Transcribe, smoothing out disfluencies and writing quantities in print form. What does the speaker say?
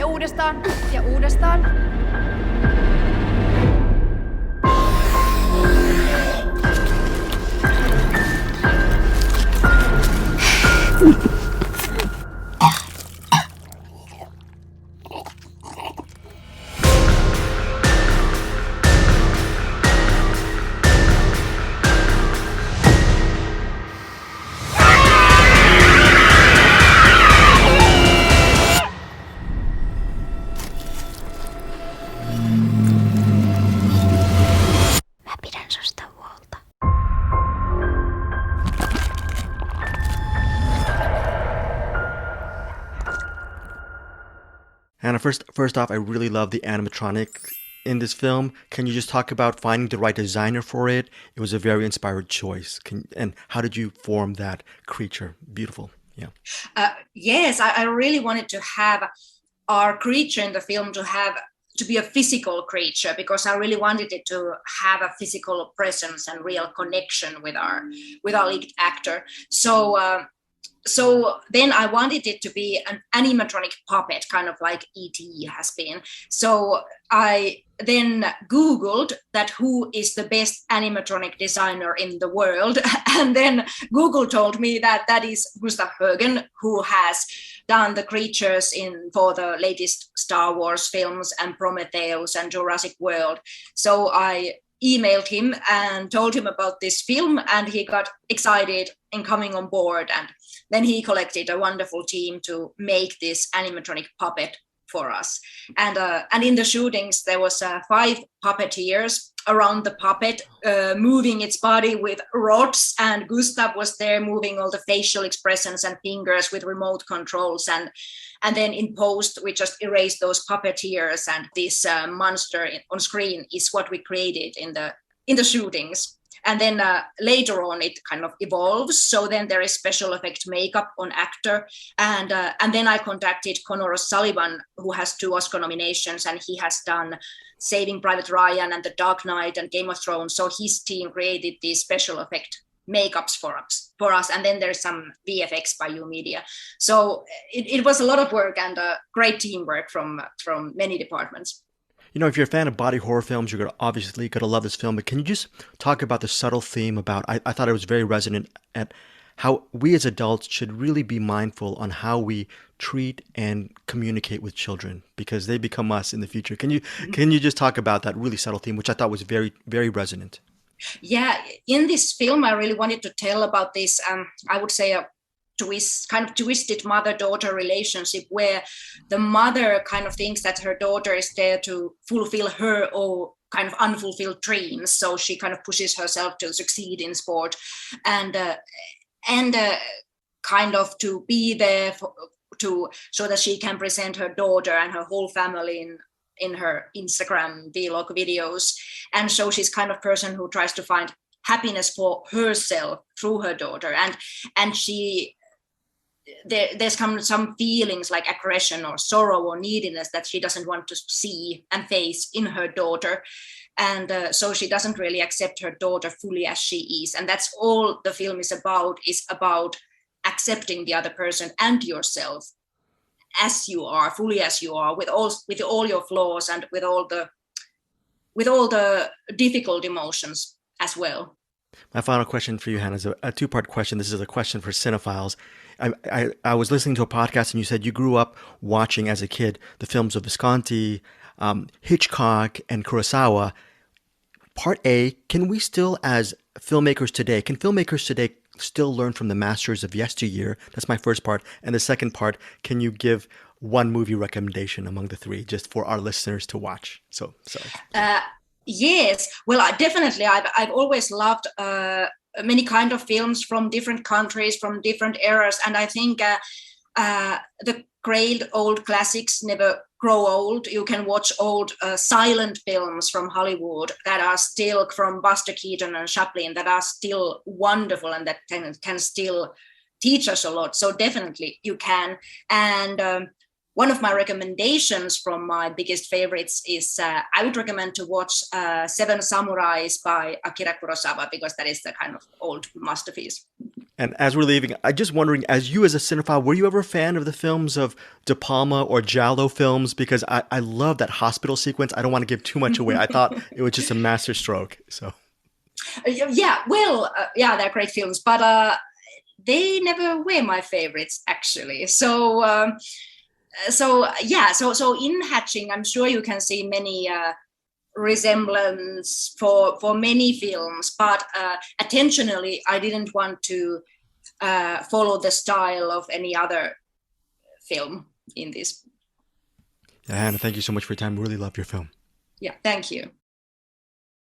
uudestaan ja uudestaan. Hannah, first off, I really love the animatronic in this film. Can you just talk about finding the right designer for it? It was a very inspired choice. And how did you form that creature? Beautiful. Yeah. Yes, I really wanted to have our creature in the film to be a physical creature, because I really wanted it to have a physical presence and real connection with our lead actor. So then I wanted it to be an animatronic puppet, kind of like E.T. has been. So I then Googled that who is the best animatronic designer in the world. And then Google told me that is Gustav Hoegen, who has done the creatures for the latest Star Wars films and Prometheus and Jurassic World. So I emailed him and told him about this film, and he got excited in coming on board. And then he collected a wonderful team to make this animatronic puppet for us. And in the shootings, there was 5 puppeteers around the puppet, moving its body with rods, and Gustav was there moving all the facial expressions and fingers with remote controls. And then in post, we just erased those puppeteers, and this monster on screen is what we created in the shootings. And then later on, it kind of evolves. So then there is special effect makeup on actor. And then I contacted Conor O'Sullivan, who has 2 Oscar nominations, and he has done Saving Private Ryan and The Dark Knight and Game of Thrones. So his team created these special effect makeups for us. And then there's some VFX by U Media. So it was a lot of work and great teamwork from many departments. You know, if you're a fan of body horror films, you're obviously going to love this film. But can you just talk about the subtle theme about, I thought it was very resonant at how we as adults should really be mindful on how we treat and communicate with children, because they become us in the future. Can you just talk about that really subtle theme, which I thought was very, very resonant? Yeah, in this film, I really wanted to tell about this, I would say a twisted mother-daughter relationship, where the mother kind of thinks that her daughter is there to fulfill her own kind of unfulfilled dreams. So she kind of pushes herself to succeed in sport and kind of to be there so that she can present her daughter and her whole family in her Instagram vlog videos. And so she's kind of person who tries to find happiness for herself through her daughter. And there's some feelings like aggression or sorrow or neediness that she doesn't want to see and face in her daughter. And so she doesn't really accept her daughter fully as she is. And that's all the film is about accepting the other person and yourself as you are, fully as you are, with all your flaws and with all the difficult emotions as well. My final question for you, Hanna, is a two-part question. This is a question for cinephiles. I was listening to a podcast and you said you grew up watching as a kid the films of Visconti, Hitchcock, and Kurosawa. Part A, can filmmakers today still learn from the masters of yesteryear? That's my first part. And the second part, can you give one movie recommendation among the three just for our listeners to watch? So. Yes, well, I've always loved many kind of films from different countries, from different eras, and I think the great old classics never grow old. You can watch old silent films from Hollywood that are still, from Buster Keaton and Chaplin, that are still wonderful and that can still teach us a lot. So definitely you can. And one of my recommendations from my biggest favorites is I would recommend to watch Seven Samurais by Akira Kurosawa, because that is the kind of old masterpiece. And as we're leaving, I'm just wondering, as you as a cinephile, were you ever a fan of the films of De Palma or Giallo films? Because I love that hospital sequence. I don't want to give too much away. I thought it was just a masterstroke. So, they're great films, but they never were my favorites, actually. So in Hatching, I'm sure you can see many resemblance for many films, but attentionally, I didn't want to follow the style of any other film in this. Hanna, thank you so much for your time. Really love your film. Yeah, thank you.